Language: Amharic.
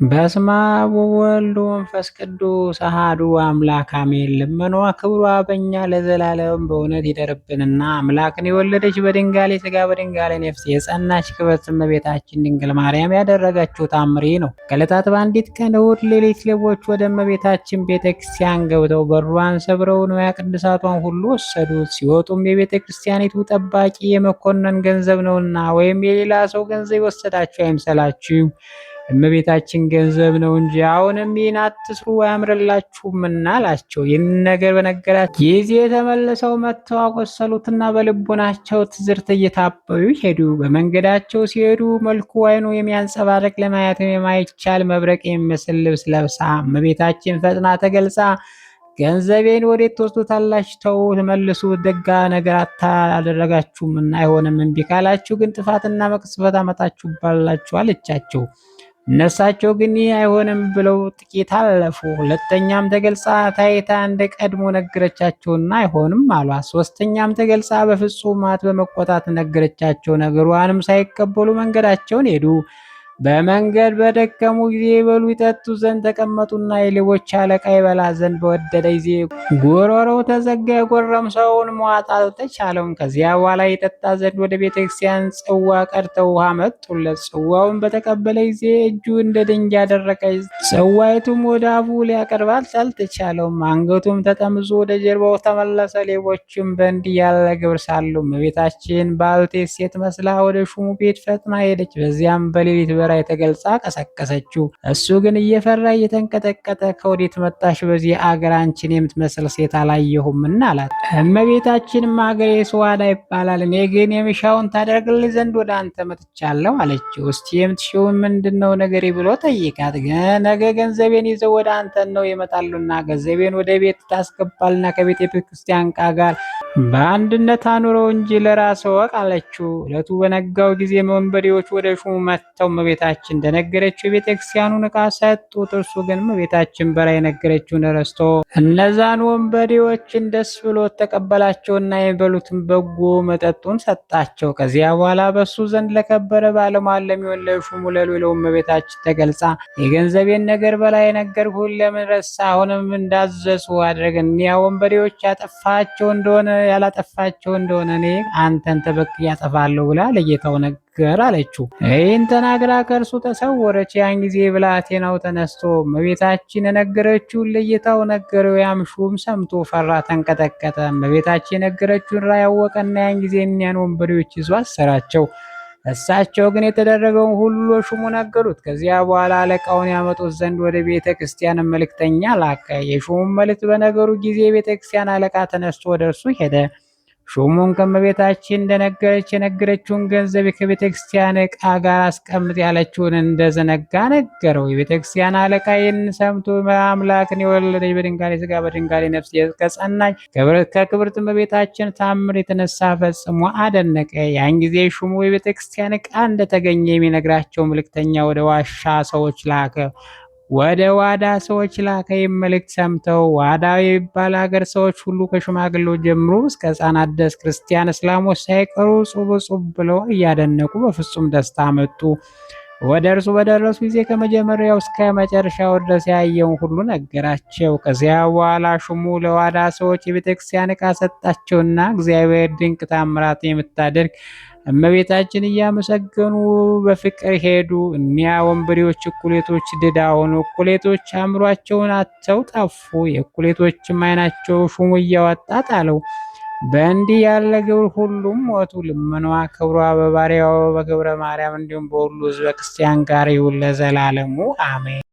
በስመ አብ ወወልድ ወመንፈስ ቅዱስ አሐዱ አምላክ አሜን። ልመናዋ ክብሯ በእኛ ለዘላለም በእውነት ይደርብንና አምላክን የወለደች በድንጋሌ ሥጋ በድንጋሌ ነፍስ የጸናች ክብርት እመቤታችን ድንግል ማርያም ያደረገችው ታምሬ ነው። ከዕለታት በአንዲት ቀን እሑድ ሌሊት ሌቦች ወደ እመቤታችን ቤተ ክርስቲያን ገብተው በሯን ሰብረው ንዋየ ቅድሳቷን ሁሉ ወሰዱት። ሲወጡም የቤተ ክርስቲያኒቱ ጠባቂ የመኮንን ገንዘብ ነውና ወይም የሌላ ሰው ገንዘብ የወሰዳችሁ አይምሰላችሁ፣ እመቤታችን ገንዘብ ነው እንጂ አሁንም ይህን አትስሩ አያምርላችሁምና አላቸው። ይህን ነገር በነገራቸው ጊዜ ተመልሰው መጥተው አቆሰሉትና በልቦናቸው ትዝርት እየታበዩ ሄዱ። በመንገዳቸው ሲሄዱ መልኩ ዓይኑ የሚያንጸባርቅ ለማየት የማይቻል መብረቅ የሚመስል ልብስ ለብሳ እመቤታችን ፈጥና ተገልጻ ገንዘቤን ወዴት ትወስዱታላችሁ? ተው መልሱ፣ ደጋ ነገር አታደረጋችሁምና አይሆንም። እምቢ ካላችሁ ግን ጥፋትና መቅሰፍት አመጣችሁባላችሁ አለቻቸው። እነሳቸው ግን ይህ አይሆንም ብለው ጥቂት አለፉ። ሁለተኛም ተገልጻ ታይታ እንደ ቀድሞ ነገረቻቸውና አይሆንም አሏት። ሶስተኛም ተገልጻ በፍጹም በመቆጣት ነገረቻቸው። ነገሯንም ሳይቀበሉ መንገዳቸውን ሄዱ። በመንገድ በደከሙ ጊዜ ይበሉ ይጠጡ ዘንድ ተቀመጡና የሌቦች አለቃ ይበላ ዘንድ በወደደ ጊዜ ጉሮሮው ተዘጋ። የጎረምሳውን መዋጥ አልተቻለውም። ከዚያ በኋላ ይጠጣ ዘንድ ወደ ቤተክርስቲያን ጽዋ ቀድተው ውሃ መጡለት። ጽዋውን በተቀበለ ጊዜ እጁ እንደ ድንጋይ አደረቀ። ጽዋይቱም ወደ አፉ ሊያቀርባት አልተቻለውም። አንገቱም ተጠምዞ ወደ ጀርባው ተመለሰ። ሌቦችም በእንዲህ ያለ ግብር ሳሉ እመቤታችን ባልቴት ሴት መስላ ወደ ሹሙ ቤት ፈጥና ሄደች። በዚያም በሌሊት የተገልጻ ቀሰቀሰችው። እሱ ግን እየፈራ እየተንቀጠቀጠ ከወዴት መጣሽ? በዚህ አገር አንቺን የምትመስል ሴት አላየሁምና አላት። እመቤታችንም አገሬ ስዋዳ ይባላል፣ እኔ ግን የሚሻውን ታደርግልኝ ዘንድ ወደ አንተ መጥቻለሁ አለችው። እስቲ የምትሽውን ምንድነው ነገሬ ብሎ ጠይቃት። ነገ ገንዘቤን ይዘው ወደ አንተ ነው ይመጣሉና ገንዘቤን ወደ ቤት ታስገባልና ከቤተ ክርስቲያን ዕቃ ጋር በአንድነት አኑረው እንጂ ለራስ ወቅ አለችው። ዕለቱ በነጋው ጊዜ ወንበዴዎች ወደ ሹሙ መጥተው እመቤታችን እንደነገረችው የቤተክርስቲያኑን ዕቃ ሰጡት። እርሱ ግን እመቤታችን በላይ ነገረችውን ረስቶ እነዛን ወንበዴዎችን ደስ ብሎት ተቀበላቸውና የሚበሉትን በጎ መጠጡን ሰጣቸው። ከዚያ በኋላ በሱ ዘንድ ለከበረ ባለሟል ለሚሆን ለሹሙ ለሌለው እመቤታችን ተገልጻ የገንዘቤን ነገር በላይ ነገርኩህን ለምን ረሳህ? አሁንም እንዳዘዝሁ አድርግ። እኒያ ወንበዴዎች ያላጠፋቸው እንደሆነ እኔ አንተን ተበቅዬ አጠፋለሁ ብላ ለጌታው ነገር አለችው። ይህን ተናግራ ከእርሱ ተሰወረች። ያን ጊዜ ብላቴናው ተነስቶ እመቤታችን የነገረችውን ለጌታው ነገረው። ያም ሹም ሰምቶ ፈራ፣ ተንቀጠቀጠ። እመቤታችን የነገረችውን ራእይ አወቀና ያን ጊዜ እኒያን ወንበዴዎች ይዞ አሰራቸው። እሳቸው ግን የተደረገውን ሁሉ ሹሙ ነገሩት። ከዚያ በኋላ አለቃውን ያመጡት ዘንድ ወደ ቤተ ክርስቲያን መልእክተኛ ላከ። የሹሙን መልእክት በነገሩ ጊዜ የቤተ ክርስቲያን አለቃ ተነስቶ ወደ እርሱ ሄደ። ሹሙን ከእመቤታችን እንደነገረች የነገረችውን ገንዘብ ከቤተ ክርስቲያን ዕቃ ጋር አስቀምጥ ያለችውን እንደዘነጋ ነገረው። የቤተ ክርስቲያን አለቃ ይህን ሰምቶ አምላክን የወለደች በድንጋሌ ሥጋ በድንጋሌ ነፍስ ከጸናች ከክብርት እመቤታችን ታምር የተነሳ ፈጽሞ አደነቀ። ያን ጊዜ ሹሙ የቤተ ክርስቲያን ዕቃ እንደተገኘ የሚነግራቸው መልእክተኛ ወደ ዋዳ ሰዎች ላከ። መልእክት ሰምተው ዋዳ የሚባል ሀገር ሰዎች ሁሉ ከሽማግሌዎች ጀምሮ እስከ ሕፃናት ድረስ ክርስቲያን እስላሞች ሳይቀሩ ጹብ ብለው እያደነቁ በፍጹም ደስታ መጡ። ወደ እርሱ በደረሱ ጊዜ ከመጀመሪያው እስከ መጨረሻው ድረስ ያየውን ሁሉ ነገራቸው። ከዚያ በኋላ ሹሙ ለዋዳ ሰዎች የቤተክርስቲያን ዕቃ ሰጣቸውና እግዚአብሔር ድንቅ ታምራት የምታደርግ እመቤታችን እያመሰገኑ በፍቅር ሄዱ። እኒያ ወንበዴዎች እኩሌቶች ድዳ ሆኑ፣ እኩሌቶች አእምሯቸውን አጥተው ጠፉ። የእኩሌቶችም ዓይናቸው ሹሙ እያወጣ ጣለው። በእንዲህ ያለ ግብር ሁሉም ሞቱ። ልመናዋ ክብሯ በባሪያው በገብረ ማርያም እንዲሁም በሁሉ ሕዝበ ክርስቲያን ጋር ይሁን ለዘላለሙ አሜን።